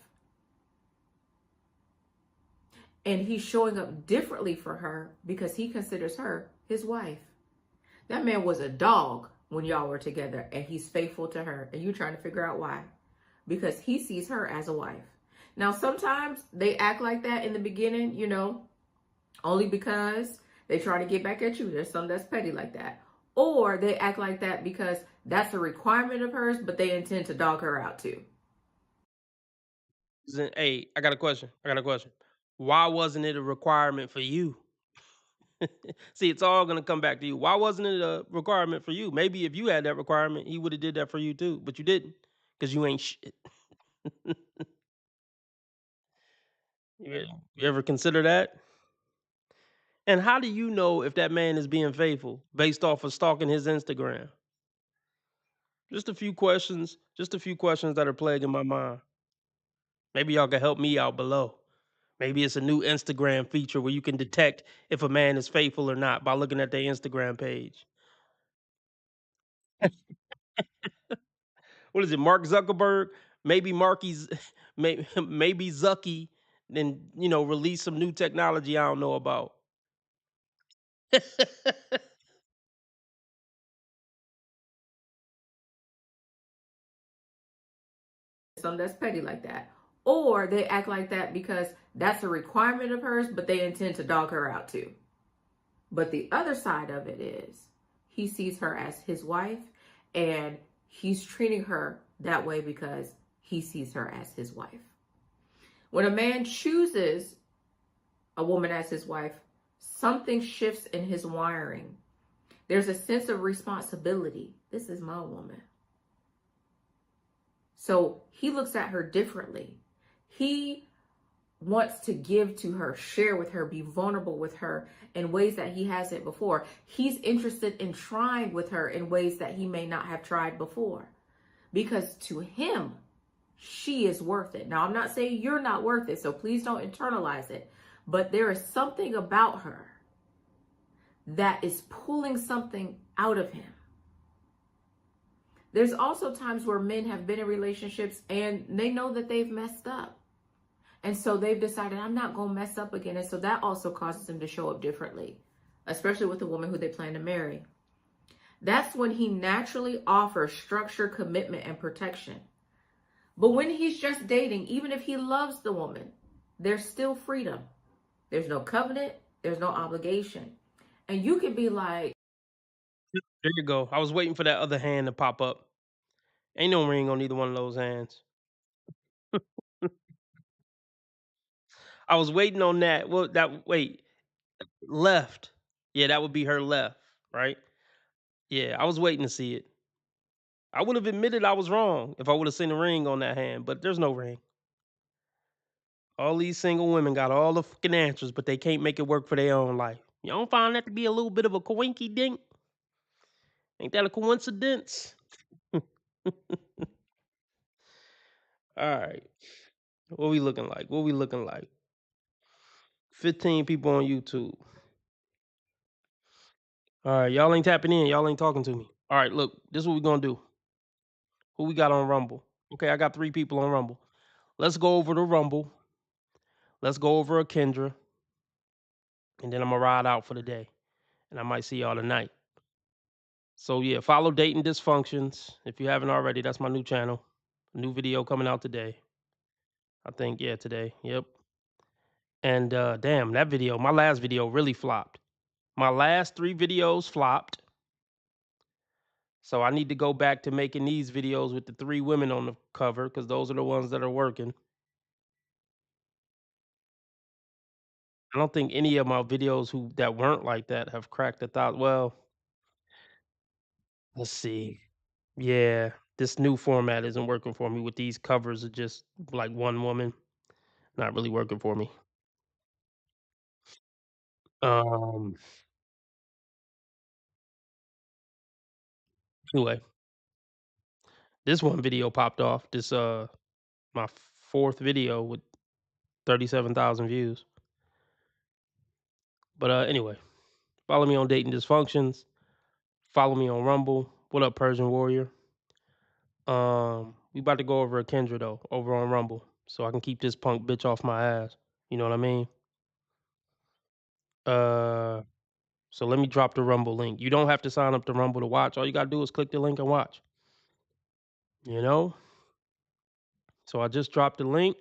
and he's showing up differently for her because he considers her his wife. That man was a dog when y'all were together, and he's faithful to her, and you're trying to figure out why. Because he sees her as a wife. Now, sometimes they act like that in the beginning, only because they try to get back at you. There's some that's petty like that. Or they act like that because that's a requirement of hers, but they intend to dog her out too. Hey, I got a question. Why wasn't it a requirement for you? See, it's all gonna come back to you. Why wasn't it a requirement for you? Maybe if you had that requirement, he would have did that for you too, but you didn't, because you ain't shit. You ever consider that? And how do you know if that man is being faithful based off of stalking his Instagram? Just a few questions. Just a few questions that are plaguing my mind. Maybe y'all can help me out below. Maybe it's a new Instagram feature where you can detect if a man is faithful or not by looking at their Instagram page. What is it, Mark Zuckerberg? Maybe Marky's, maybe Zucky, then release some new technology I don't know about. Some that's petty like that. Or they act like that because that's a requirement of hers, but they intend to dog her out too. But the other side of it is he sees her as his wife, and he's treating her that way because he sees her as his wife. When a man chooses a woman as his wife, something shifts in his wiring. There's a sense of responsibility. This is my woman. So he looks at her differently. He wants to give to her, share with her, be vulnerable with her in ways that he hasn't before. He's interested in trying with her in ways that he may not have tried before. Because to him, she is worth it. Now, I'm not saying you're not worth it, so please don't internalize it. But there is something about her that is pulling something out of him. There's also times where men have been in relationships and they know that they've messed up. And so they've decided, I'm not going to mess up again. And so that also causes them to show up differently, especially with the woman who they plan to marry. That's when he naturally offers structure, commitment, and protection. But when he's just dating, even if he loves the woman, there's still freedom. There's no covenant. There's no obligation. And you can be like, there you go. I was waiting for that other hand to pop up. Ain't no ring on either one of those hands. I was waiting on that. Well, wait, left. Yeah, that would be her left, right? Yeah, I was waiting to see it. I would have admitted I was wrong if I would have seen a ring on that hand, but there's no ring. All these single women got all the fucking answers, but they can't make it work for their own life. You don't find that to be a little bit of a coinky dink? Ain't that a coincidence? All right. What we looking like? 15 people on YouTube. All right, y'all ain't tapping in. Y'all ain't talking to me. All right, look, this is what we're gonna do. Who we got on Rumble? Okay, I got 3 people on Rumble. Let's go over to Rumble. Let's go over a Kendra. and then I'm gonna ride out for the day, and I might see y'all tonight. So yeah, follow Dating Dysfunctions if you haven't already. That's my new channel. New video coming out today. I think today. Yep. And damn, that video, my last video really flopped. My last 3 videos flopped. So I need to go back to making these videos with the 3 women on the cover because those are the ones that are working. I don't think any of my videos that weren't like that have cracked 1,000. Well, let's see. Yeah, this new format isn't working for me with these covers of just like one woman. Not really working for me. Um Anyway, this one video popped off. This my 4th video with 37,000 views. But anyway, follow me on Dating Dysfunctions. Follow me on Rumble. What up, Persian Warrior? We about to go over a Kendra though, over on Rumble, so I can keep this punk bitch off my ass. You know what I mean? So let me drop the Rumble link. You don't have to sign up to Rumble to watch. All you gotta do is click the link and watch. You know? So I just dropped the link.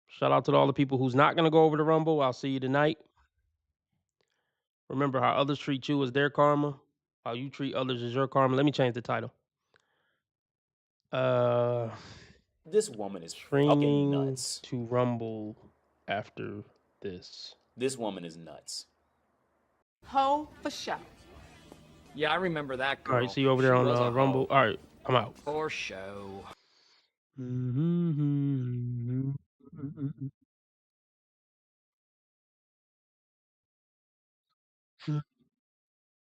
Shout out to all the people who's not gonna go over to Rumble. I'll see you tonight. Remember, how others treat you as their karma, how you treat others as your karma. Let me change the title. This woman is fucking Streaming nuts. to Rumble after this. This woman is nuts. Ho for show. Yeah, I remember that girl. All right, see you over there She on was a Rumble. hoe. All right, I'm out. For show.